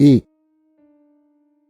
1।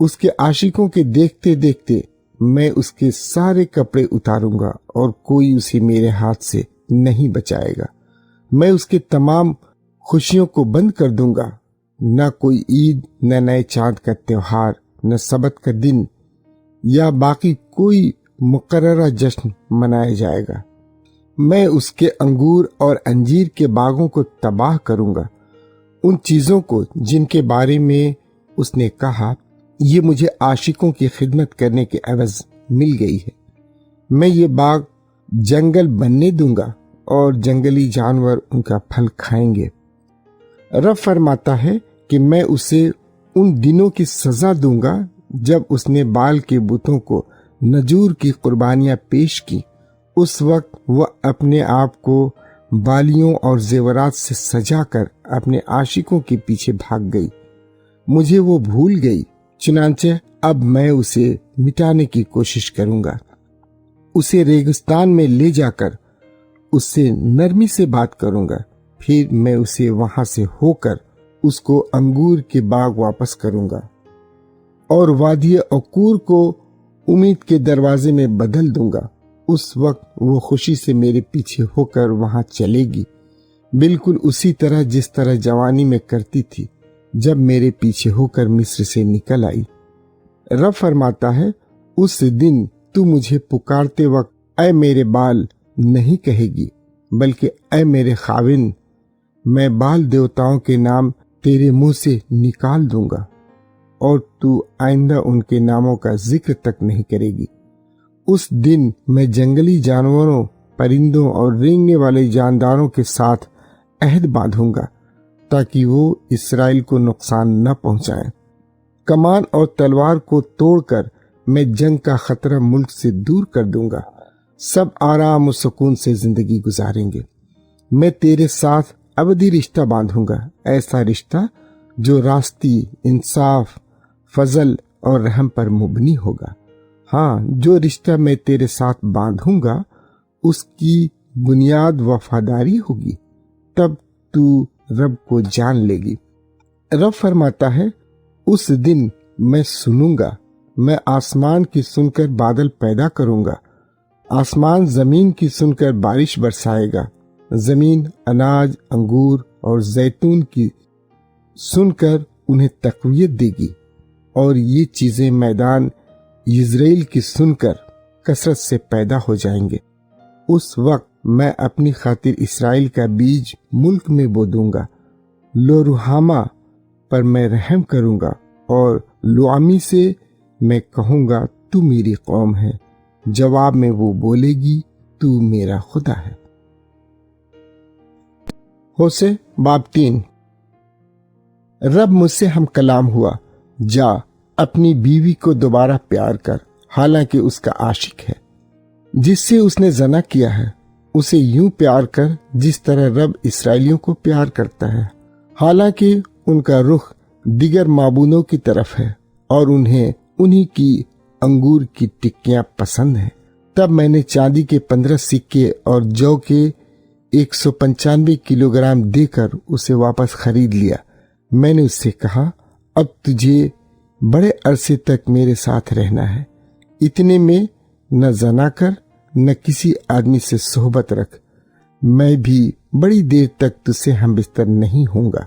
اس کے عاشقوں کے دیکھتے دیکھتے میں اس کے سارے کپڑے اتاروں گا اور کوئی اسے میرے ہاتھ سے نہیں بچائے گا۔ میں اس کے تمام خوشیوں کو بند کر دوں گا، نہ کوئی عید، نہ نئے چاند کا تہوار، نہ سبت کا دن یا باقی کوئی مقررہ جشن منایا جائے گا۔ میں اس کے انگور اور انجیر کے باغوں کو تباہ کروں گا، ان چیزوں کو جن کے بارے میں اس نے کہا یہ مجھے عاشقوں کی خدمت کرنے کے عوض مل گئی ہے۔ میں یہ باغ جنگل بننے دوں گا اور جنگلی جانور ان کا پھل کھائیں گے۔ رب فرماتا ہے کہ میں اسے ان دنوں کی سزا دوں گا جب اس نے بال کے بتوں کو نجور کی قربانیاں پیش کی۔ اس وقت وہ اپنے آپ کو بالیوں اور زیورات سے سجا کر اپنے عاشقوں کے پیچھے بھاگ گئی۔ مجھے وہ بھول گئی، چنانچہ اب میں اسے مٹانے کی کوشش کروں گا۔ اسے ریگستان میں لے جا کر اس سے نرمی سے بات کروں گا، پھر میں اسے وہاں سے ہو کر اس کو انگور کے باغ واپس کروں گا اور وادی عقور کو امید کے دروازے میں بدل دوں گا۔ اس وقت وہ خوشی سے میرے پیچھے ہو کر وہاں چلے گی، بالکل اسی طرح جس طرح جوانی میں کرتی تھی جب میرے پیچھے ہو کر مصر سے نکل آئی۔ رب فرماتا ہے اس دن تو مجھے پکارتے وقت اے میرے بال نہیں کہے گی، بلکہ اے میرے خاوند، میں بال دیوتاؤں کے نام تیرے منہ سے نکال دوں گا اور تو آئندہ ان کے ناموں کا ذکر تک نہیں کرے گی۔ اس دن میں جنگلی جانوروں، پرندوں اور رینگنے والے جانداروں کے ساتھ عہد باندھوں گا تاکہ وہ اسرائیل کو نقصان نہ پہنچائیں۔ کمان اور تلوار کو توڑ کر میں جنگ کا خطرہ ملک سے دور کر دوں گا۔ سب آرام و سکون سے زندگی گزاریں گے۔ میں تیرے ساتھ ابدی رشتہ باندھوں گا، ایسا رشتہ جو راستی، انصاف، فضل اور رحم پر مبنی ہوگا۔ ہاں، جو رشتہ میں تیرے ساتھ باندھوں گا اس کی بنیاد وفاداری ہوگی، تب تو رب کو جان لے گی۔ رب فرماتا ہے اس دن میں سنوں گا، میں آسمان کی سن کر بادل پیدا کروں گا، آسمان زمین کی سن کر بارش برسائے گا، زمین اناج، انگور اور زیتون کی سن کر انہیں تقویت دے گی، اور یہ چیزیں میدان یزرعیل کی سن کر کثرت سے پیدا ہو جائیں گے۔ اس وقت میں اپنی خاطر اسرائیل کا بیج ملک میں بو دوں گا۔ لو روحامہ پر میں رحم کروں گا اور لعمی سے میں کہوں گا تو میری قوم ہے، جواب میں وہ بولے گی تو میرا خدا ہے۔ ہوسے باب 3۔ رب مجھ سے ہم کلام ہوا، جا اپنی بیوی کو دوبارہ پیار کر، حالانکہ اس کا عاشق ہے، جس سے اس نے زنا کیا ہے، اسے یوں پیار کر جس طرح رب اسرائیلیوں کو پیار کرتا ہے، حالانکہ ان کا رخ دیگر معبودوں کی طرف ہے اور انہیں انہی کی انگور کی ٹکیاں پسند ہیں۔ تب میں نے چاندی کے 15 سکے اور جو کے 195 کلو گرام دے کر اسے واپس خرید لیا۔ میں نے اس سے کہا اب تجھے بڑے عرصے تک میرے ساتھ رہنا ہے، اتنے میں نہ زنا کر نہ کسی آدمی سے صحبت رکھ، میں بھی بڑی دیر تک تجھ سے ہم بستر نہیں ہوں گا۔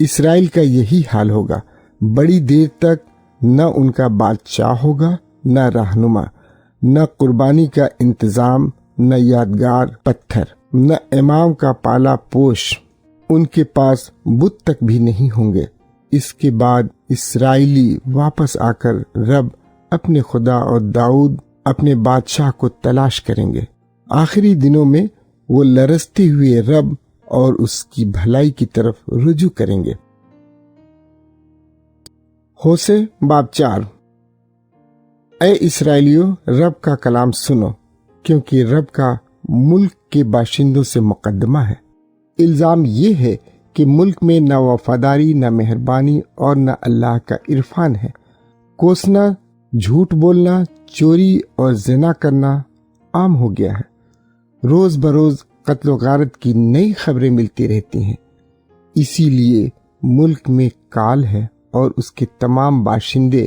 اسرائیل کا یہی حال ہوگا، بڑی دیر تک نہ ان کا بادشاہ ہوگا، نہ رہنما، نہ قربانی کا انتظام، نہ یادگار پتھر، نہ امام کا پالا پوش، ان کے پاس بت تک بھی نہیں ہوں گے۔ اس کے بعد اسرائیلی واپس آ کر رب اپنے خدا اور داؤد اپنے بادشاہ کو تلاش کریں گے۔ آخری دنوں میں وہ لرزتے ہوئے رب اور اس کی بھلائی کی طرف رجوع کریں گے۔ ہوسے باب 4۔ اے اسرائیلیوں، رب کا کلام سنو، کیونکہ رب کا ملک کے باشندوں سے مقدمہ ہے۔ الزام یہ ہے کہ ملک میں نہ وفاداری، نہ مہربانی اور نہ اللہ کا عرفان ہے۔ کوسنا، جھوٹ بولنا، چوری اور زنا کرنا عام ہو گیا ہے۔ روز بروز قتل و غارت کی نئی خبریں ملتی رہتی ہیں، اسی لیے ملک میں کال ہے اور اس کے تمام باشندے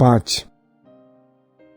5।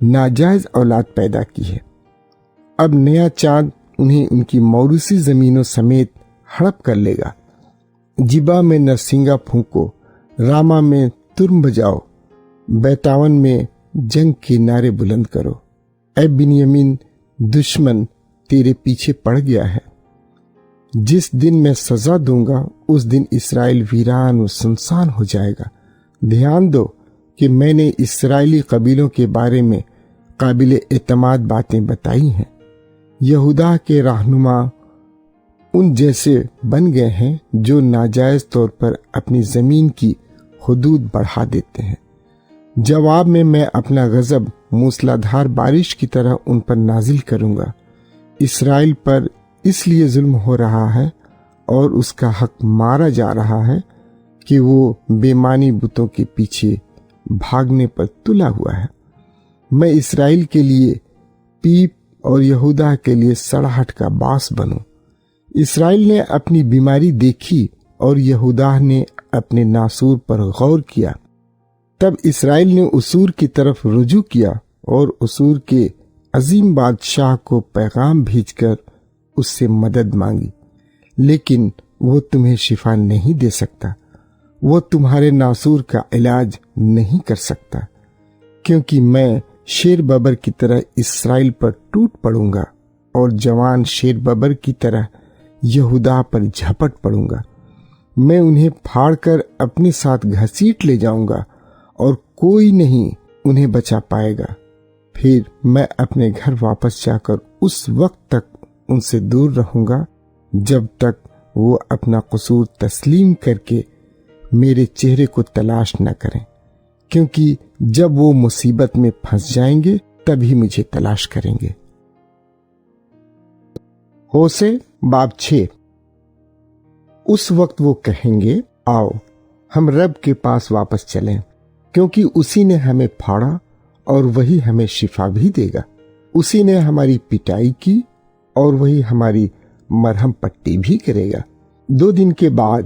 ناجائز اولاد پیدا کی ہے۔ اب نیا چاند انہیں ان کی موروثی زمینوں سمیت ہڑپ کر لے گا۔ جبا میں نرسنگا پھونکو، راما میں ترم بجاؤ، بیتاون میں جنگ کے نعرے بلند کرو۔ اے بنیامین، دشمن تیرے پیچھے پڑ گیا ہے۔ جس دن میں سزا دوں گا اس دن اسرائیل ویران و سنسان ہو جائے گا۔ دھیان دو کہ میں نے اسرائیلی قبیلوں کے بارے میں قابل اعتماد باتیں بتائی ہیں۔ یہودا کے رہنما ان جیسے بن گئے ہیں جو ناجائز طور پر اپنی زمین کی حدود بڑھا دیتے ہیں۔ جواب میں اپنا غضب موسلادھار بارش کی طرح ان پر نازل کروں گا۔ اسرائیل پر اس لیے ظلم ہو رہا ہے اور اس کا حق مارا جا رہا ہے کہ وہ بے معنی بتوں کے پیچھے بھاگنے پر تلا ہوا ہے۔ میں اسرائیل کے لیے پیپ اور یہودا کے لیے سڑاہٹ کا باعث بنوں۔ اسرائیل نے اپنی بیماری دیکھی اور یہودا نے اپنے ناسور پر غور کیا۔ تب اسرائیل نے اسور کی طرف رجوع کیا اور اسور کے عظیم بادشاہ کو پیغام بھیج کر اس سے مدد مانگی، لیکن وہ تمہیں شفا نہیں دے سکتا۔ وہ تمہارے ناسور کا علاج نہیں کر سکتا، کیونکہ میں شیر ببر کی طرح اسرائیل پر ٹوٹ پڑوں گا اور جوان شیر ببر کی طرح یہودا پر جھپٹ پڑوں گا۔ میں انہیں پھاڑ کر اپنے ساتھ گھسیٹ لے جاؤں گا اور کوئی نہیں انہیں بچا پائے گا۔ پھر میں اپنے گھر واپس جا کر اس وقت تک ان سے دور رہوں گا جب تک وہ اپنا قصور تسلیم کر کے میرے چہرے کو تلاش نہ کریں، کیونکہ جب وہ مصیبت میں پھنس جائیں گے تبھی مجھے تلاش کریں گے۔ ہوسے باب 6۔ اس وقت وہ کہیں گے، آؤ ہم رب کے پاس واپس چلیں، کیونکہ اسی نے ہمیں پھاڑا اور وہی ہمیں شفا بھی دے گا۔ اسی نے ہماری پٹائی کی اور وہی ہماری مرہم پٹی بھی کرے گا۔ 2 دن کے بعد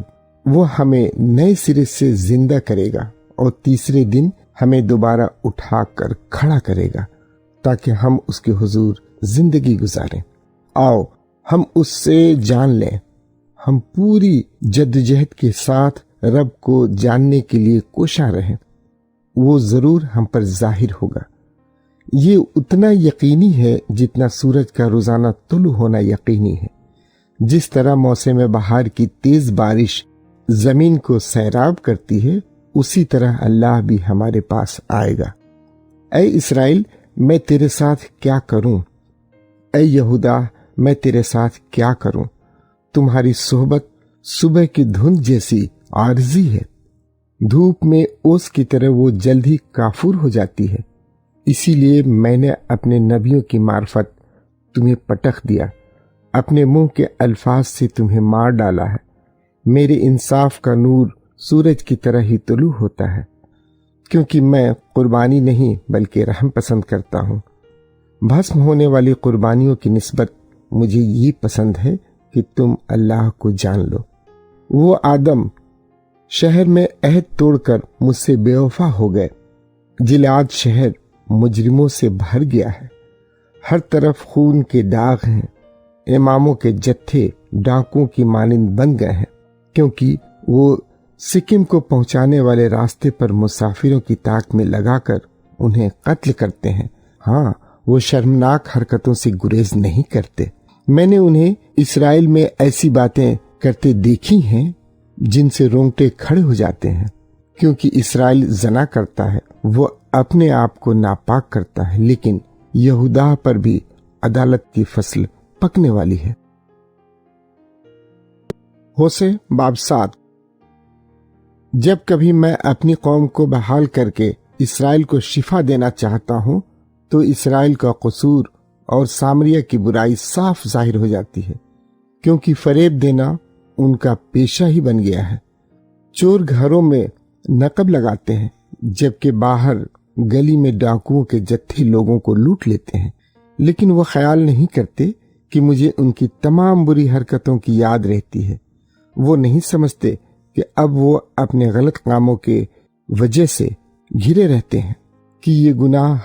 وہ ہمیں نئے سرے سے زندہ کرے گا اور تیسرے دن ہمیں دوبارہ اٹھا کر کھڑا کرے گا تاکہ ہم اس کے حضور زندگی گزاریں۔ آؤ ہم اس سے جان لیں، ہم پوری جدوجہد کے ساتھ رب کو جاننے کے لیے کوشاں رہیں۔ وہ ضرور ہم پر ظاہر ہوگا۔ یہ اتنا یقینی ہے جتنا سورج کا روزانہ طلوع ہونا یقینی ہے۔ جس طرح موسم بہار کی تیز بارش زمین کو سیراب کرتی ہے، اسی طرح اللہ بھی ہمارے پاس آئے گا۔ اے اسرائیل، میں تیرے ساتھ کیا کروں؟ اے یہودا، میں تیرے ساتھ کیا کروں؟ تمہاری صحبت صبح کی دھند جیسی عارضی ہے، دھوپ میں اوس کی طرح وہ جلد ہی کافور ہو جاتی ہے۔ اسی لیے میں نے اپنے نبیوں کی معرفت تمہیں پٹخ دیا، اپنے منہ کے الفاظ سے تمہیں مار ڈالا ہے۔ میرے انصاف کا نور سورج کی طرح ہی طلوع ہوتا ہے، کیونکہ میں قربانی نہیں بلکہ رحم پسند کرتا ہوں۔ بھسم ہونے والی قربانیوں کی نسبت مجھے یہ پسند ہے کہ تم اللہ کو جان لو۔ وہ آدم شہر میں عہد توڑ کر مجھ سے بے وفا ہو گئے۔ جلعاد شہر مجرموں سے بھر گیا ہے، ہر طرف خون کے داغ ہیں، اماموں کے جتھے ڈاکوں کی مانند بن گئے ہیں، کیونکہ وہ سکم کو پہنچانے والے راستے پر مسافروں کی طاق میں لگا کر انہیں قتل کرتے ہیں۔ ہاں، وہ شرمناک حرکتوں سے گریز نہیں کرتے۔ میں نے انہیں اسرائیل میں ایسی باتیں کرتے دیکھی ہیں جن سے رونگٹے کھڑے ہو جاتے ہیں، کیونکہ اسرائیل زنا کرتا ہے، وہ اپنے آپ کو ناپاک کرتا ہے، لیکن یہودا پر بھی عدالت کی فصل پکنے والی ہے۔ ہوسے باب 7۔ جب کبھی میں اپنی قوم کو بحال کر کے اسرائیل کو شفا دینا چاہتا ہوں تو اسرائیل کا قصور اور سامریہ کی برائی صاف ظاہر ہو جاتی ہے، کیونکہ فریب دینا ان کا پیشہ ہی بن گیا ہے۔ چور گھروں میں نقب لگاتے ہیں، جبکہ باہر گلی میں ڈاکوؤں کے جتھے لوگوں کو لوٹ لیتے ہیں، لیکن وہ خیال نہیں کرتے کہ مجھے ان کی تمام بری حرکتوں کی یاد رہتی ہے۔ وہ نہیں سمجھتے کہ اب وہ اپنے غلط کاموں کے وجہ سے گھرے رہتے ہیں، کہ یہ گناہ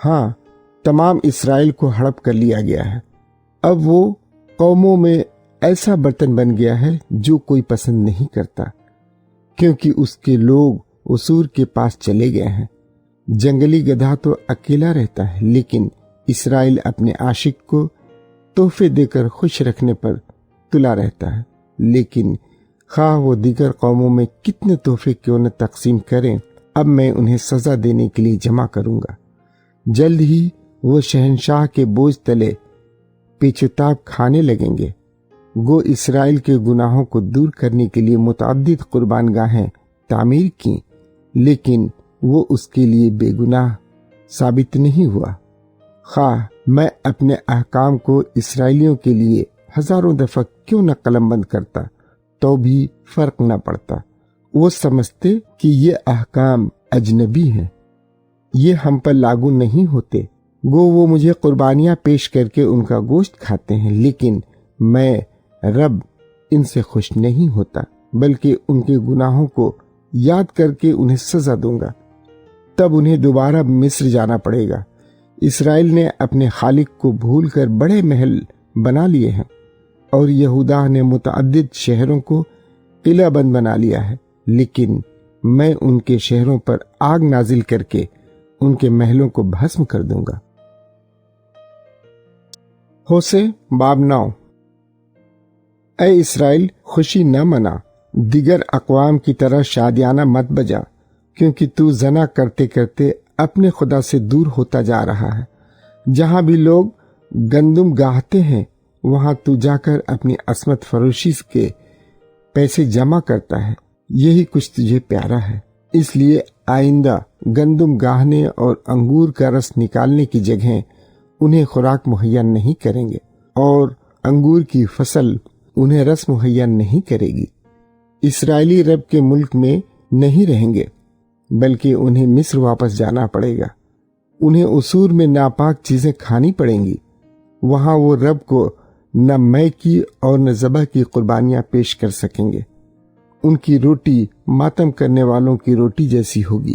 ہاں، تمام اسرائیل کو ہڑپ کر لیا گیا ہے۔ اب وہ قوموں میں ایسا برتن بن گیا ہے جو کوئی پسند نہیں کرتا، کیونکہ اس کے لوگ اسور کے پاس چلے گئے ہیں۔ جنگلی گدھا تو اکیلا رہتا ہے، لیکن اسرائیل اپنے عاشق کو تحفے دے کر خوش رکھنے پر تلا رہتا ہے۔ لیکن خواہ وہ دیگر قوموں میں کتنے تحفے کیوں نہ تقسیم کریں، اب میں انہیں سزا دینے کے لیے جمع کروں گا۔ جلد ہی وہ شہنشاہ کے بوجھ تلے پیچتاب کھانے لگیں گے۔ گو اسرائیل کے گناہوں کو دور کرنے کے لیے متعدد قربان گاہیں تعمیر کی، لیکن وہ اس کے لیے بے گناہ ثابت نہیں ہوا۔ خواہ میں اپنے احکام کو اسرائیلیوں کے لیے ہزاروں دفعہ کیوں نہ قلم بند کرتا تو بھی فرق نہ پڑتا۔ وہ سمجھتے کہ یہ احکام اجنبی ہیں، یہ ہم پر لاگو نہیں ہوتے۔ گو وہ مجھے قربانیاں پیش کر کے ان کا گوشت کھاتے ہیں، لیکن میں رب ان سے خوش نہیں ہوتا، بلکہ ان کے گناہوں کو یاد کر کے انہیں سزا دوں گا۔ تب انہیں دوبارہ مصر جانا پڑے گا۔ اسرائیل نے اپنے خالق کو بھول کر بڑے محل بنا لیے ہیں، اور یہودا نے متعدد شہروں کو قلعہ بند بنا لیا ہے، لیکن میں ان کے شہروں پر آگ نازل کر کے ان کے محلوں کو بھسم کر دوں گا۔ ہوسے باب 9۔ اے اسرائیل، خوشی نہ منا، دیگر اقوام کی طرح شادیانہ مت بجا، کیونکہ تو زنا کرتے کرتے اپنے خدا سے دور ہوتا جا رہا ہے۔ جہاں بھی لوگ گندم گاہتے ہیں وہاں تو جا کر اپنی عصمت فروشی کے پیسے جمع کرتا ہے، یہی کچھ تجھے پیارا ہے۔ اس لیے آئندہ گندم گاہنے اور انگور کا رس نکالنے کی جگہیں انہیں خوراک مہیا نہیں کریں گے، اور انگور کی فصل انہیں رس مہیا نہیں کرے گی۔ اسرائیلی رب کے ملک میں نہیں رہیں گے، بلکہ انہیں مصر واپس جانا پڑے گا۔ انہیں اسور میں ناپاک چیزیں کھانی پڑیں گی۔ وہاں وہ رب کو نہ مے کی اور نہ ذبح کی قربانیاں پیش کر سکیں گے۔ ان کی روٹی ماتم کرنے والوں کی روٹی جیسی ہوگی،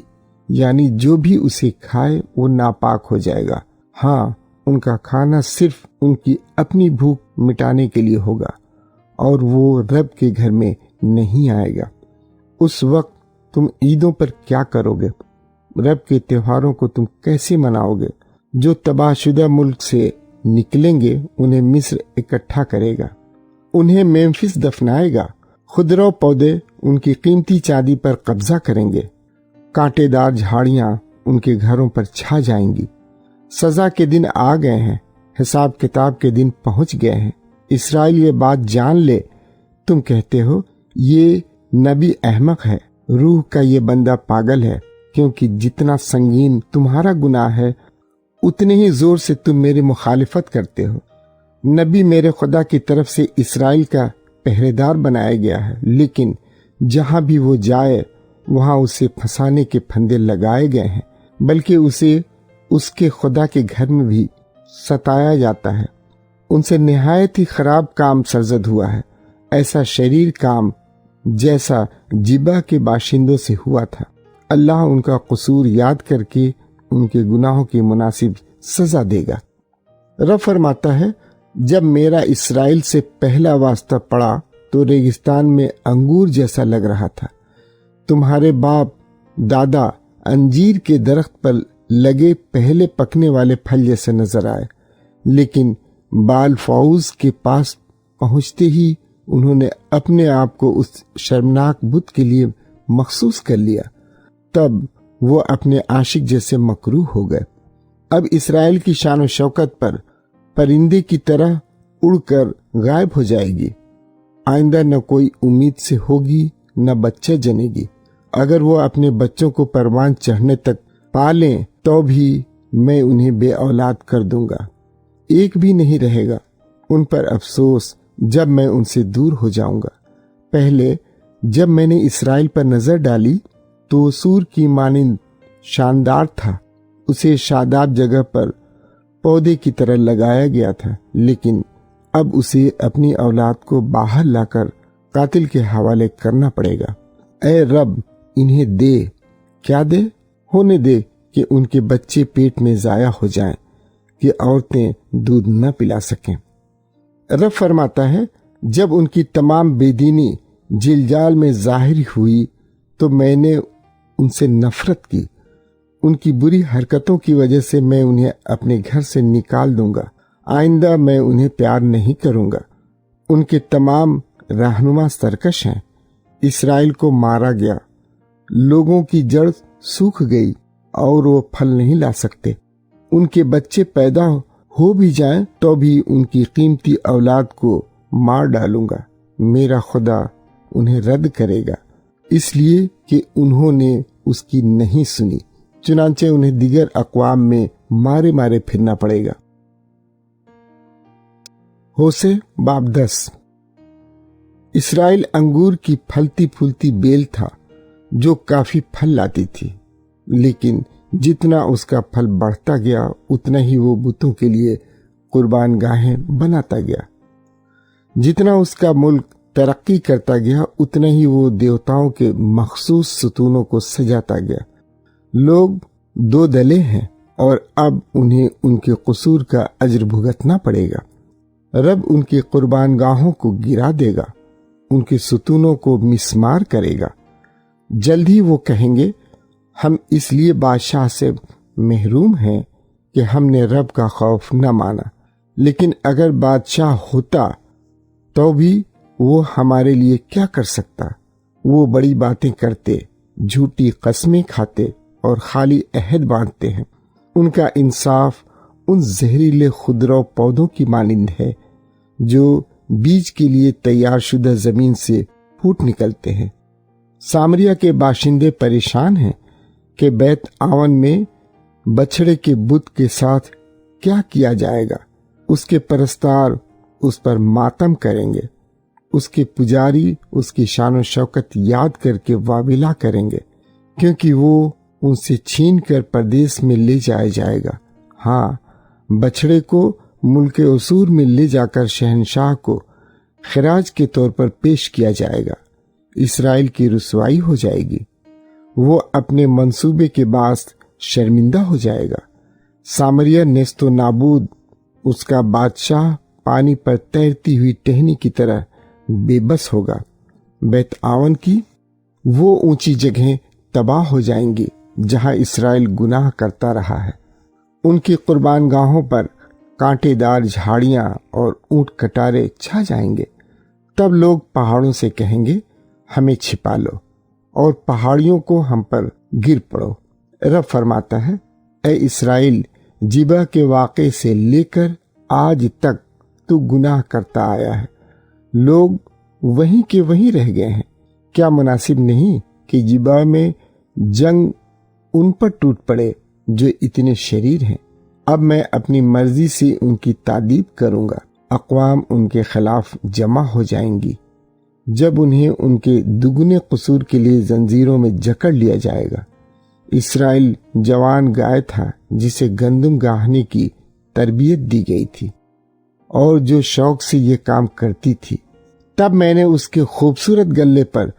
یعنی جو بھی اسے کھائے وہ ناپاک ہو جائے گا۔ ہاں، ان کا کھانا صرف ان کی اپنی بھوک مٹانے کے لیے ہوگا، اور وہ رب کے گھر میں نہیں آئے گا۔ اس وقت تم عیدوں پر کیا کرو گے؟ رب کے تہواروں کو تم کیسے مناؤ گے؟ جو تباہ شدہ ملک سے نکلیں گے انہیں مصر اکٹھا کرے گا، انہیں میمفس دفنائے گا۔ خضرو پودے ان کی قیمتی چاندی پر قبضہ کریں گے، کانٹے دار جھاڑیاں ان کے گھروں پر چھا جائیں گی۔ سزا کے دن آ گئے ہیں، حساب کتاب کے دن پہنچ گئے ہیں۔ اسرائیل یہ بات جان لے، تم کہتے ہو یہ نبی احمق ہے، روح کا یہ بندہ پاگل ہے، کیونکہ جتنا سنگین تمہارا گناہ ہے اتنے ہی زور سے تم میری مخالفت کرتے ہو۔ نبی میرے خدا کی طرف سے اسرائیل کا پہرے دار بنایا گیا ہے، لیکن جہاں بھی وہ جائے وہاں اسے پھنسانے کے پھندے لگائے گئے ہیں، بلکہ اسے اس کے خدا کے گھر میں بھی ستایا جاتا ہے۔ ان سے نہایت ہی خراب کام سرزد ہوا ہے، ایسا شریر کام جیسا جبا کے باشندوں سے ہوا تھا۔ اللہ ان کا قصور یاد کر کے ان کے گناہوں کی مناسب سزا دے گا۔ رب فرماتا ہے، جب میرا اسرائیل سے پہلا واسطہ پڑا تو ریگستان میں انگور جیسا لگ رہا تھا۔ تمہارے باپ دادا انجیر کے درخت پر لگے پہلے پکنے والے پھل جیسے نظر آئے، لیکن بال فاؤز کے پاس پہنچتے ہی انہوں نے اپنے آپ کو اس شرمناک بت کے لیے مخصوص کر لیا، تب وہ اپنے عاشق جیسے مکروہ ہو گئے۔ اب اسرائیل کی شان و شوکت پر پرندے کی طرح اڑ کر غائب ہو جائے گی۔ آئندہ نہ کوئی امید سے ہوگی نہ بچہ جنے گی۔ اگر وہ اپنے بچوں کو پروان چڑھنے تک پالیں تو بھی میں انہیں بے اولاد کر دوں گا، ایک بھی نہیں رہے گا۔ ان پر افسوس جب میں ان سے دور ہو جاؤں گا۔ پہلے جب میں نے اسرائیل پر نظر ڈالی تو سور کی مانند شاندار تھا، اسے شاداب جگہ پر پودے کی طرح لگایا گیا تھا، لیکن اب اسے اپنی اولاد کو باہر لا کر قاتل کے حوالے کرنا پڑے گا۔ اے رب، انہیں دے، کیا دے؟ ہونے دے کہ ان کے بچے پیٹ میں ضائع ہو جائیں، کہ عورتیں دودھ نہ پلا سکیں۔ رب فرماتا ہے، جب ان کی تمام بے دینی جلجال میں ظاہر ہوئی تو میں نے ان سے نفرت کی۔ ان کی بری حرکتوں کی وجہ سے میں انہیں اپنے گھر سے نکال دوں گا، آئندہ میں انہیں پیار نہیں کروں گا۔ ان کے تمام رہنما سرکش ہیں، اسرائیل کو مارا گیا، لوگوں کی جڑ سوکھ گئی اور وہ پھل نہیں لا سکتے۔ ان کے بچے پیدا ہو بھی جائیں تو بھی ان کی قیمتی اولاد کو مار ڈالوں گا۔ میرا خدا انہیں رد کرے گا، اس لیے کہ انہوں نے اس کی نہیں سنی، چنانچہ انہیں دیگر اقوام میں مارے مارے پھرنا پڑے گا۔ ہوسے باب 10۔ اسرائیل انگور کی پھلتی پھولتی بیل تھا جو کافی پھل لاتی تھی، لیکن جتنا اس کا پھل بڑھتا گیا اتنا ہی وہ بتوں کے لیے قربان گاہیں بناتا گیا۔ جتنا اس کا ملک ترقی کرتا گیا اتنا ہی وہ دیوتاؤں کے مخصوص ستونوں کو سجاتا گیا۔ لوگ دو دلے ہیں اور اب انہیں ان کے قصور کا اجر بھگتنا پڑے گا۔ رب ان کی قربان گاہوں کو گرا دے گا، ان کے ستونوں کو مسمار کرے گا۔ جلد ہی وہ کہیں گے، ہم اس لیے بادشاہ سے محروم ہیں کہ ہم نے رب کا خوف نہ مانا۔ لیکن اگر بادشاہ ہوتا تو بھی وہ ہمارے لیے کیا کر سکتا؟ وہ بڑی باتیں کرتے، جھوٹی قسمیں کھاتے اور خالی عہد باندھتے ہیں۔ ان کا انصاف ان زہریلے خضرو پودوں کی مانند ہے جو بیج کے لیے تیار شدہ زمین سے پھوٹ نکلتے ہیں۔ سامریا کے باشندے پریشان ہیں کہ بیت آون میں بچھڑے کے بت کے ساتھ کیا کیا جائے گا۔ اس کے پرستار اس پر ماتم کریں گے، اس کے پجاری اس کی شان و شوکت یاد کر کے واویلا کریں گے، کیونکہ وہ ان سے چھین کر پردیس میں لے جایا جائے گا۔ ہاں، بچھڑے کو ملک اسور میں لے جا کر شہنشاہ کو خراج کے طور پر پیش کیا جائے گا۔ اسرائیل کی رسوائی ہو جائے گی، وہ اپنے منصوبے کے باعث شرمندہ ہو جائے گا۔ سامریا نیست و نابود، اس کا بادشاہ پانی پر تیرتی ہوئی ٹہنی کی طرح بے بس ہوگا۔ بیت آون کی وہ اونچی جگہیں تباہ ہو جائیں گی جہاں اسرائیل گناہ کرتا رہا ہے۔ ان کی قربان گاہوں پر کانٹے دار جھاڑیاں اور اونٹ کٹارے چھا جائیں گے۔ تب لوگ پہاڑوں سے کہیں گے، ہمیں چھپا لو، اور پہاڑیوں کو ہم پر گر پڑو۔ رب فرماتا ہے، اے اسرائیل، جبہ کے واقعے سے لے کر آج تک تو گناہ کرتا آیا ہے، لوگ وہیں کے وہیں رہ گئے ہیں۔ کیا مناسب نہیں کہ جبہ میں جنگ ان پر ٹوٹ پڑے جو اتنے شریر ہیں؟ اب میں اپنی مرضی سے ان کی تعذیب کروں گا، اقوام ان کے خلاف جمع ہو جائیں گی جب انہیں ان کے دگنے قصور کے لیے زنجیروں میں جکڑ لیا جائے گا۔ اسرائیل جوان گائے تھا جسے گندم گاہنے کی تربیت دی گئی تھی اور جو شوق سے یہ کام کرتی تھی۔ تب میں نے اس کے خوبصورت گلے پر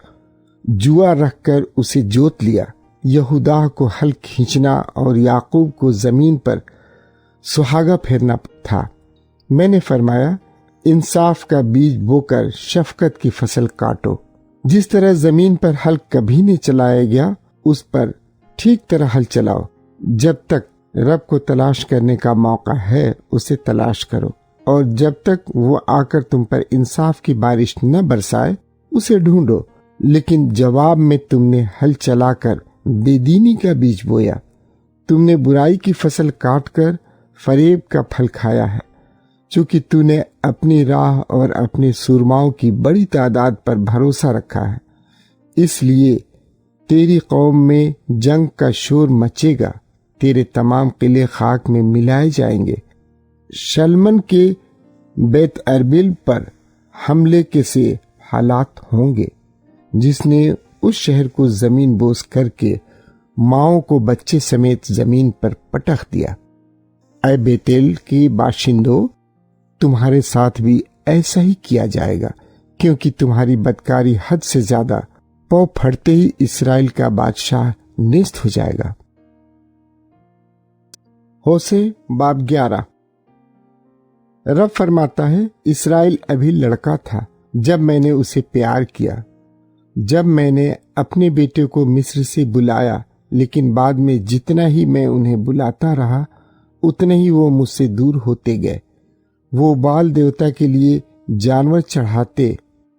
جوا رکھ کر اسے جوت لیا۔ یہودا کو ہل کھینچنا اور یعقوب کو زمین پر سہاگا پھیرنا تھا۔ میں نے فرمایا، انصاف کا بیج بو کر شفقت کی فصل کاٹو۔ جس طرح زمین پر ہل کبھی نہیں چلایا گیا، اس پر ٹھیک طرح ہل چلاؤ۔ جب تک رب کو تلاش کرنے کا موقع ہے اسے تلاش کرو، اور جب تک وہ آ کر تم پر انصاف کی بارش نہ برسائے اسے ڈھونڈو۔ لیکن جواب میں تم نے ہل چلا کر بے دینی کا بیج بویا، تم نے برائی کی فصل کاٹ کر فریب کا پھل کھایا ہے۔ چونکہ تو نے اپنی راہ اور اپنے سورماؤں کی بڑی تعداد پر بھروسہ رکھا ہے، اس لیے تیری قوم میں جنگ کا شور مچے گا، تیرے تمام قلعے خاک میں ملائے جائیں گے۔ شلمن کے بیت اربیل پر حملے کے سے حالات ہوں گے، جس نے اس شہر کو زمین بوس کر کے ماؤں کو بچے سمیت زمین پر پٹخ دیا۔ اے بیتیل کے باشندوں، تمہارے ساتھ بھی ایسا ہی کیا جائے گا، کیونکہ تمہاری بدکاری حد سے زیادہ پاؤں پھڑتے ہی اسرائیل کا بادشاہ نیست ہو جائے گا۔ ہوسے باب 11۔ رب فرماتا ہے، اسرائیل ابھی لڑکا تھا جب میں نے اسے پیار کیا، جب میں نے اپنے بیٹے کو مصر سے بلایا، لیکن بعد میں جتنا ہی میں انہیں بلاتا رہا اتنے ہی وہ مجھ سے دور ہوتے گئے۔ وہ بال دیوتا کے لیے جانور چڑھاتے،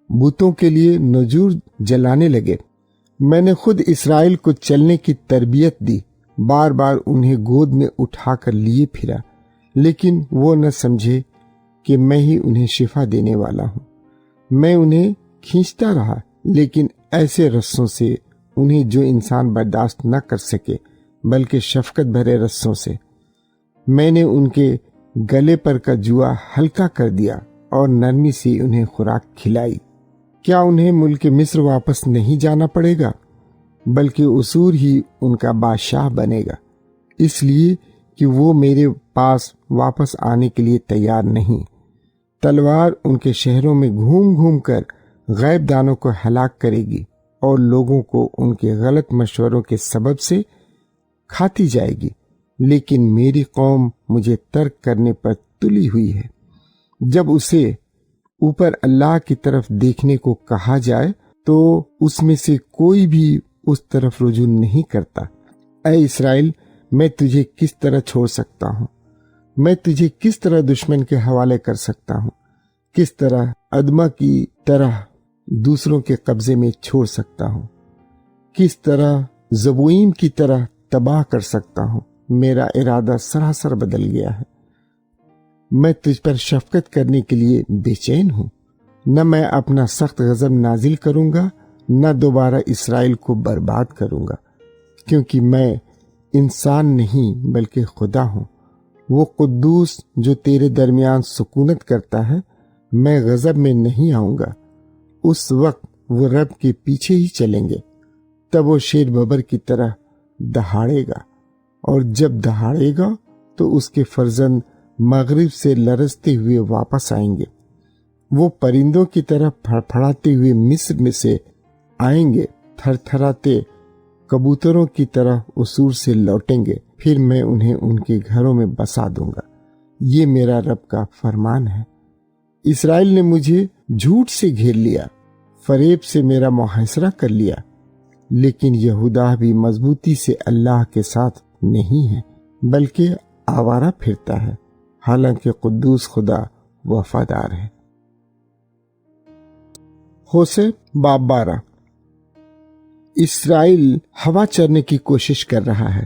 بتوں کے لیے نجور جلانے لگے۔ میں نے خود اسرائیل کو چلنے کی تربیت دی، بار بار انہیں گود میں اٹھا کر لیے پھرا، لیکن وہ نہ سمجھے کہ میں ہی انہیں شفا دینے والا ہوں۔ میں انہیں کھینچتا رہا، لیکن ایسے رسوں سے انہیں جو انسان برداشت نہ کر سکے، بلکہ شفقت بھرے رسوں سے۔ میں نے ان کے گلے پر کا جوا ہلکا کر دیا اور نرمی سے انہیں خوراک کھلائی۔ کیا انہیں ملک مصر واپس نہیں جانا پڑے گا، بلکہ اسور ہی ان کا بادشاہ بنے گا، اس لیے کہ وہ میرے پاس واپس آنے کے لیے تیار نہیں۔ تلوار ان کے شہروں میں گھوم گھوم کر غیب دانوں کو ہلاک کرے گی، اور لوگوں کو ان کے غلط مشوروں کے سبب سے کھاتی جائے گی، لیکن میری قوم مجھے ترک کرنے پر تلی ہوئی ہے۔ جب اسے اوپر اللہ کی طرف دیکھنے کو کہا جائے تو اس میں سے کوئی بھی اس طرف رجوع نہیں کرتا۔ اے اسرائیل، میں تجھے کس طرح چھوڑ سکتا ہوں؟ میں تجھے کس طرح دشمن کے حوالے کر سکتا ہوں؟ کس طرح ادما کی طرح دوسروں کے قبضے میں چھوڑ سکتا ہوں؟ کس طرح زبوئیم کی طرح تباہ کر سکتا ہوں؟ میرا ارادہ سراسر بدل گیا ہے۔ میں تجھ پر شفقت کرنے کے لیے بے چین ہوں۔ نہ میں اپنا سخت غضب نازل کروں گا، نہ دوبارہ اسرائیل کو برباد کروں گا، کیونکہ میں انسان نہیں بلکہ خدا ہوں، وہ قدوس جو تیرے درمیان سکونت کرتا ہے۔ میں غضب میں نہیں آؤں گا۔ اس وقت وہ رب کے پیچھے ہی چلیں گے، تب وہ شیر ببر کی طرح دہاڑے گا، اور جب دہاڑے گا تو اس کے فرزند مغرب سے لرزتے ہوئے واپس آئیں گے۔ وہ پرندوں کی طرح پھڑپھڑاتے ہوئے مصر میں سے آئیں گے، تھر تھراتے کبوتروں کی طرح اسور سے لوٹیں گے، پھر میں انہیں ان کے گھروں میں بسا دوں گا۔ یہ میرا رب کا فرمان ہے۔ اسرائیل نے مجھے جھوٹ سے گھیر لیا، فریب سے میرا محاصرہ کر لیا، لیکن یہودا بھی مضبوطی سے اللہ کے ساتھ نہیں ہے، بلکہ آوارہ پھرتا ہے، حالانکہ قدوس خدا وفادار ہے۔ ہوسے باب 12۔ اسرائیل ہوا چرنے کی کوشش کر رہا ہے،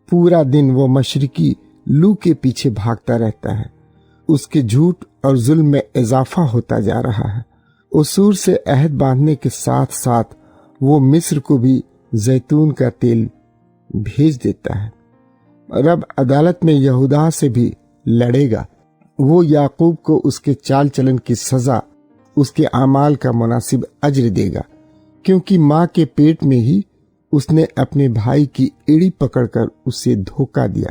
پورا دن وہ مشرقی لو کے پیچھے بھاگتا رہتا ہے۔ اس کے جھوٹ اور ظلم میں اضافہ ہوتا جا رہا ہے۔ اسور سے عہد باندھنے کے ساتھ ساتھ وہ مصر کو بھی زیتون کا تیل بھیج دیتا ہے۔ رب عدالت میں یہودا سے بھی لڑے گا۔ وہ یعقوب کو اس کے چال چلن کی سزا، اس کے اعمال کا مناسب اجر دے گا، کیونکہ ماں کے پیٹ میں ہی اس نے اپنے بھائی کی ایڑی پکڑ کر اسے دھوکہ دیا۔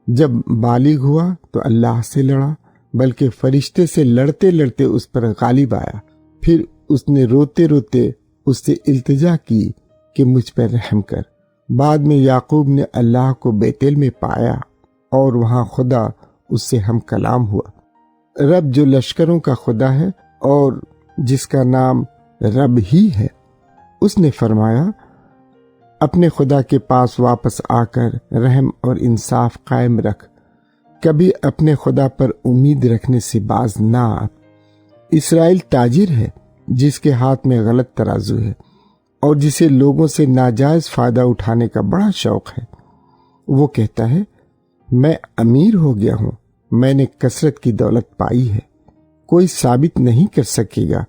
جب بالغ ہوا تو اللہ سے لڑا، بلکہ فرشتے سے لڑتے لڑتے اس پر غالب آیا۔ پھر اس نے روتے روتے اس سے التجا کی کہ مجھ پر رحم کر۔ بعد میں یعقوب نے اللہ کو بیتل میں پایا، اور وہاں خدا اس سے ہم کلام ہوا۔ رب جو لشکروں کا خدا ہے اور جس کا نام رب ہی ہے، اس نے فرمایا، اپنے خدا کے پاس واپس آ کر رحم اور انصاف قائم رکھ، کبھی اپنے خدا پر امید رکھنے سے باز نہ آ۔ اسرائیل تاجر ہے جس کے ہاتھ میں غلط ترازو ہے، اور جسے لوگوں سے ناجائز فائدہ اٹھانے کا بڑا شوق ہے۔ وہ کہتا ہے، میں امیر ہو گیا ہوں، میں نے کثرت کی دولت پائی ہے، کوئی ثابت نہیں کر سکے گا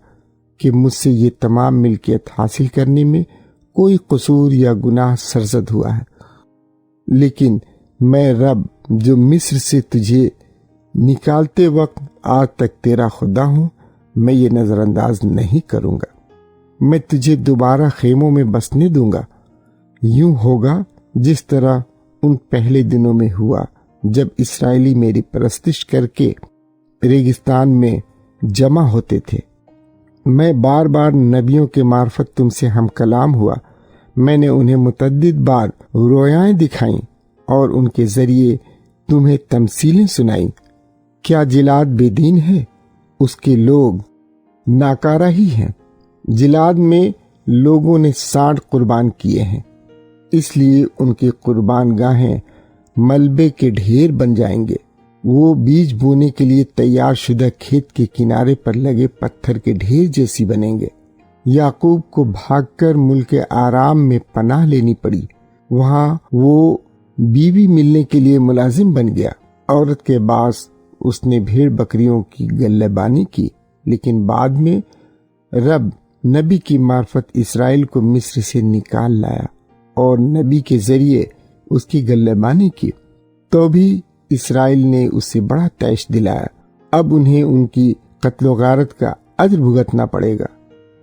کہ مجھ سے یہ تمام ملکیت حاصل کرنے میں کوئی قصور یا گناہ سرزد ہوا ہے۔ لیکن میں رب جو مصر سے تجھے نکالتے وقت آج تک تیرا خدا ہوں، میں یہ نظر انداز نہیں کروں گا۔ میں تجھے دوبارہ خیموں میں بسنے دوں گا۔ یوں ہوگا جس طرح ان پہلے دنوں میں ہوا جب اسرائیلی میری پرستش کر کے ریگستان میں جمع ہوتے تھے۔ میں بار بار نبیوں کے معرفت تم سے ہم کلام ہوا، میں نے انہیں متعدد بار رویائیں دکھائیں اور ان کے ذریعے تمہیں تمثیلیں سنائیں؟ کیا جلاد بے دین ہے؟ اس کے لوگ ناکارہ ہی ہیں۔ جلاد میں لوگوں نے 60 قربان کیے ہیں، اس لیے ان کی قربان گاہیں ملبے کے ڈھیر بن جائیں گے۔ وہ بیج بونے کے لیے تیار شدہ کھیت کے کنارے پر لگے پتھر کے ڈھیر جیسی بنیں گے۔ یعقوب کو بھاگ کر ملک آرام میں پناہ لینی پڑی۔ وہاں وہ بیوی ملنے کے لیے ملازم بن گیا۔ عورت کے باعث اس نے بھیڑ بکریوں کی گلہبانی کی، لیکن بعد میں رب نبی کی معرفت اسرائیل کو مصر سے نکال لایا اور نبی کے ذریعے اس کی گلہبانی کی، تو بھی اسرائیل نے اسے بڑا طیش دلایا۔ اب انہیں ان کی قتل و غارت کا اجر بھگتنا پڑے گا۔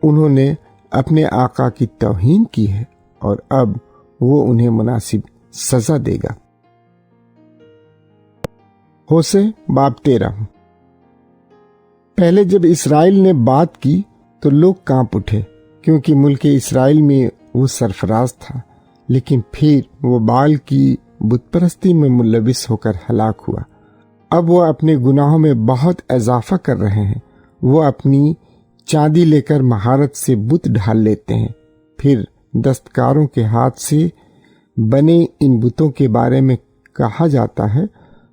انہوں نے اپنے آقا کی توہین کی ہے اور اب وہ انہیں مناسب سزا دے گا۔ ہوسے باب 13۔ پہلے جب اسرائیل نے بات کی تو لوگ کانپ اٹھے، کیونکہ ملک اسرائیل میں وہ سرفراز تھا، لیکن پھر وہ بال کی بت پرستی میں ملوث ہو کر ہلاک ہوا۔ اب وہ اپنے گناہوں میں بہت اضافہ کر رہے ہیں۔ وہ اپنی چاندی لے کر مہارت سے بت ڈھال لیتے ہیں، پھر دستکاروں کے ہاتھ سے بنے ان بتوں کے بارے میں کہا جاتا ہے،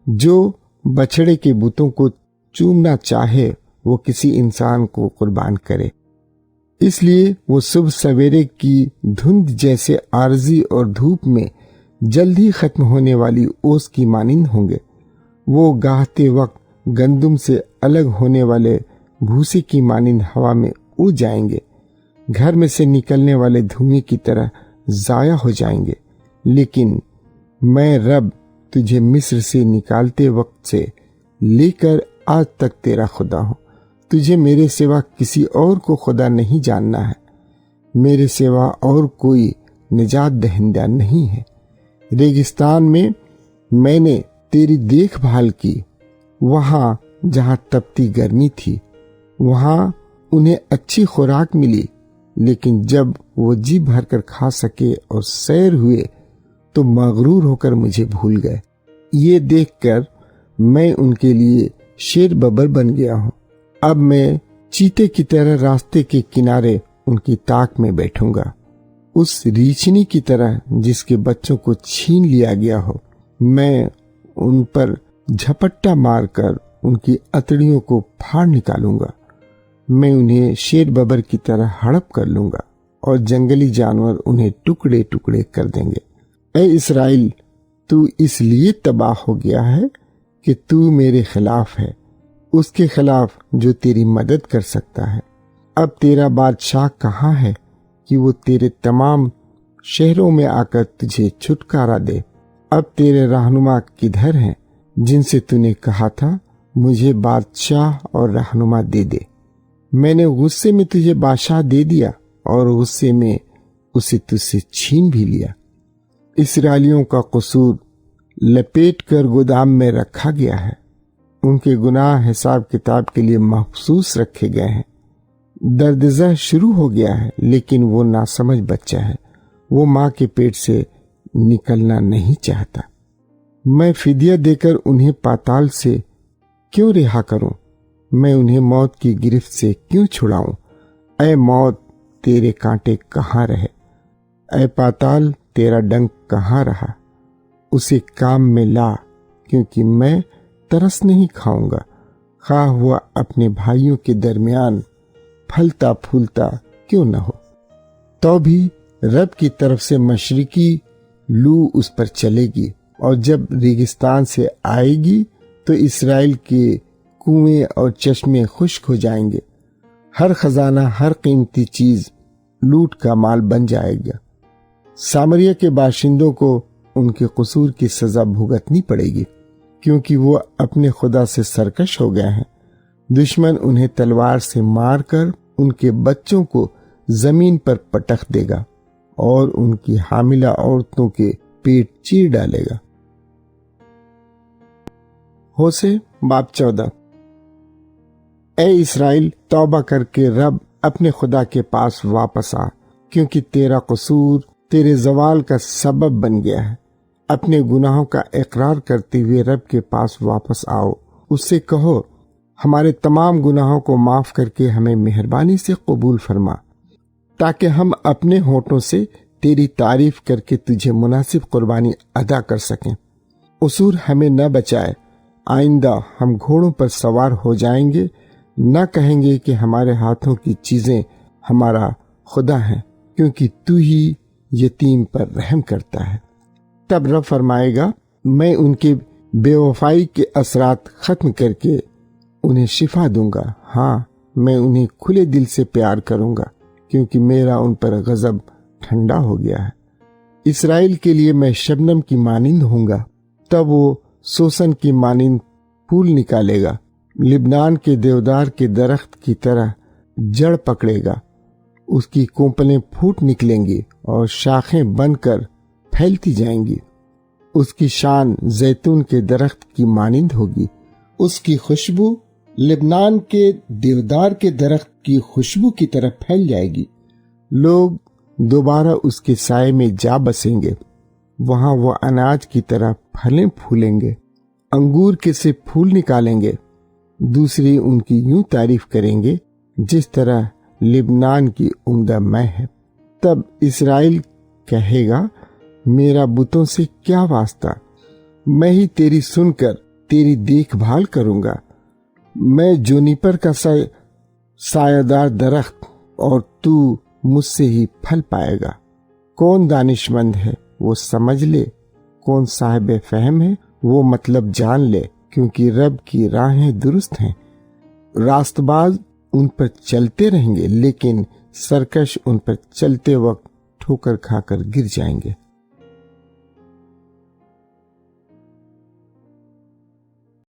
جو بچڑے کے بتوں کو چومنا چاہے وہ کسی انسان کو قربان کرے۔ اس لیے وہ صبح سویرے کی دھند جیسے عارضی اور دھوپ میں جلد ہی ختم ہونے والی اوس کی مانند ہوں گے۔ وہ گاہتے وقت گندم سے الگ ہونے والے بھوسے کی مانند ہوا میں اڑ جائیں گے، گھر میں سے نکلنے والے دھوئیں کی طرح ضائع ہو جائیں گے۔ لیکن میں رب تجھے مصر سے نکالتے وقت سے لے کر آج تک تیرا خدا ہوں۔ تجھے میرے سوا کسی اور کو خدا نہیں جاننا ہے، میرے سوا اور کوئی نجات دہندہ نہیں ہے۔ ریگستان میں نے تیری دیکھ بھال کی، وہاں جہاں تپتی گرمی تھی وہاں انہیں اچھی خوراک ملی، لیکن جب وہ جی بھر کر کھا سکے اور سیر ہوئے تو مغرور ہو کر مجھے بھول گئے۔ یہ دیکھ کر میں ان کے لیے شیر ببر بن گیا ہوں۔ اب میں چیتے کی طرح راستے کے کنارے ان کی تاک میں بیٹھوں گا، اس ریچھنی کی طرح جس کے بچوں کو چھین لیا گیا ہو۔ میں ان پر جھپٹا مار کر ان کی اتڑیوں کو پھاڑ نکالوں گا۔ میں انہیں شیر ببر کی طرح ہڑپ کر لوں گا اور جنگلی جانور انہیں ٹکڑے ٹکڑے کر دیں گے۔ اے اسرائیل، تو اس لیے تباہ ہو گیا ہے کہ تو میرے خلاف ہے، اس کے خلاف جو تیری مدد کر سکتا ہے۔ اب تیرا بادشاہ کہاں ہے کہ وہ تیرے تمام شہروں میں آ کر تجھے چھٹکارا دے؟ اب تیرے رہنما کدھر ہیں جن سے تو نے کہا تھا مجھے بادشاہ اور رہنما دے دے؟ میں نے غصے میں تجھے بادشاہ دے دیا اور غصے میں اسے تجھ سے چھین بھی لیا۔ اسرائیلیوں کا قصور لپیٹ کر گودام میں رکھا گیا ہے، ان کے گناہ حساب کتاب کے لیے محفوظ رکھے گئے ہیں۔ دردزہ شروع ہو گیا ہے، لیکن وہ ناسمجھ بچہ ہے، وہ ماں کے پیٹ سے نکلنا نہیں چاہتا۔ میں فدیہ دے کر انہیں پاتال سے کیوں رہا کروں؟ میں انہیں موت کی گرفت سے کیوں چھڑاؤں؟ اے موت، تیرے کانٹے کہاں رہے؟ اے پاتال، تیرا ڈنک کہاں رہا؟ اسے کام میں لا، کیونکہ میں ترس نہیں کھاؤں گا، خواہ وہ اپنے بھائیوں کے درمیان پھلتا پھولتا کیوں نہ ہو۔ تو بھی رب کی طرف سے مشرقی لو اس پر چلے گی، اور جب ریگستان سے آئے گی تو اسرائیل کے کنویں اور چشمے خشک ہو جائیں گے، ہر خزانہ، ہر قیمتی چیز لوٹ کا مال بن جائے گا۔ سامریہ کے باشندوں کو ان کے قصور کی سزا بھگتنی پڑے گی، کیونکہ وہ اپنے خدا سے سرکش ہو گئے ہیں۔ دشمن انہیں تلوار سے مار کر ان کے بچوں کو زمین پر پٹخ دے گا اور ان کی حاملہ عورتوں کے پیٹ چیر ڈالے گا۔ ہوسے باب 14۔ اے اسرائیل، توبہ کر کے رب اپنے خدا کے پاس واپس آ، کیونکہ تیرا قصور تیرے زوال کا سبب بن گیا ہے۔ اپنے گناہوں کا اقرار کرتے ہوئے رب کے پاس واپس آؤ۔ اس سے کہو ہمارے تمام گناہوں کو معاف کر کے ہمیں مہربانی سے قبول فرما، تاکہ ہم اپنے ہونٹوں سے تیری تعریف کر کے تجھے مناسب قربانی ادا کر سکیں۔ قصور ہمیں نہ بچائے، آئندہ ہم گھوڑوں پر سوار ہو جائیں گے، نہ کہیں گے کہ ہمارے ہاتھوں کی چیزیں ہمارا خدا ہیں، کیونکہ تو ہی یتیم پر رحم کرتا ہے۔ تب رب فرمائے گا، میں ان کے بے وفائی کے اثرات ختم کر کے انہیں شفا دوں گا۔ ہاں، میں انہیں کھلے دل سے پیار کروں گا، کیونکہ میرا ان پر غضب ٹھنڈا ہو گیا ہے۔ اسرائیل کے لیے میں شبنم کی مانند ہوں گا، تب وہ سوسن کی مانند پھول نکالے گا، لبنان کے دیودار کے درخت کی طرح جڑ پکڑے گا، اس کی کونپلیں پھوٹ نکلیں گی اور شاخیں بن کر پھیلتی جائیں گی۔ اس کی شان زیتون کے درخت کی مانند ہوگی، اس کی خوشبو لبنان کے دیودار کے درخت کی خوشبو کی طرح پھیل جائے گی۔ لوگ دوبارہ اس کے سائے میں جا بسیں گے، وہاں وہ اناج کی طرح پھلیں پھولیں گے، انگور کے سے پھول نکالیں گے۔ دوسری ان کی یوں تعریف کریں گے جس طرح لبنان کی عمدہ مے ہے۔ تب اسرائیل کہے گا، میرا بتوں سے کیا واسطہ، میں ہی تیری سن کر تیری دیکھ بھال کروں گا۔ میں جونیپر کا سایہ دار درخت اور تو مجھ سے ہی پھل پائے گا۔ کون دانش مند ہے وہ سمجھ لے، کون صاحب فہم ہے وہ مطلب جان لے، کیونکہ رب کی راہیں درست ہیں۔ راست باز ان پر چلتے رہیں گے، لیکن سرکش ان پر چلتے وقت ٹھوکر کھا کر گر جائیں گے۔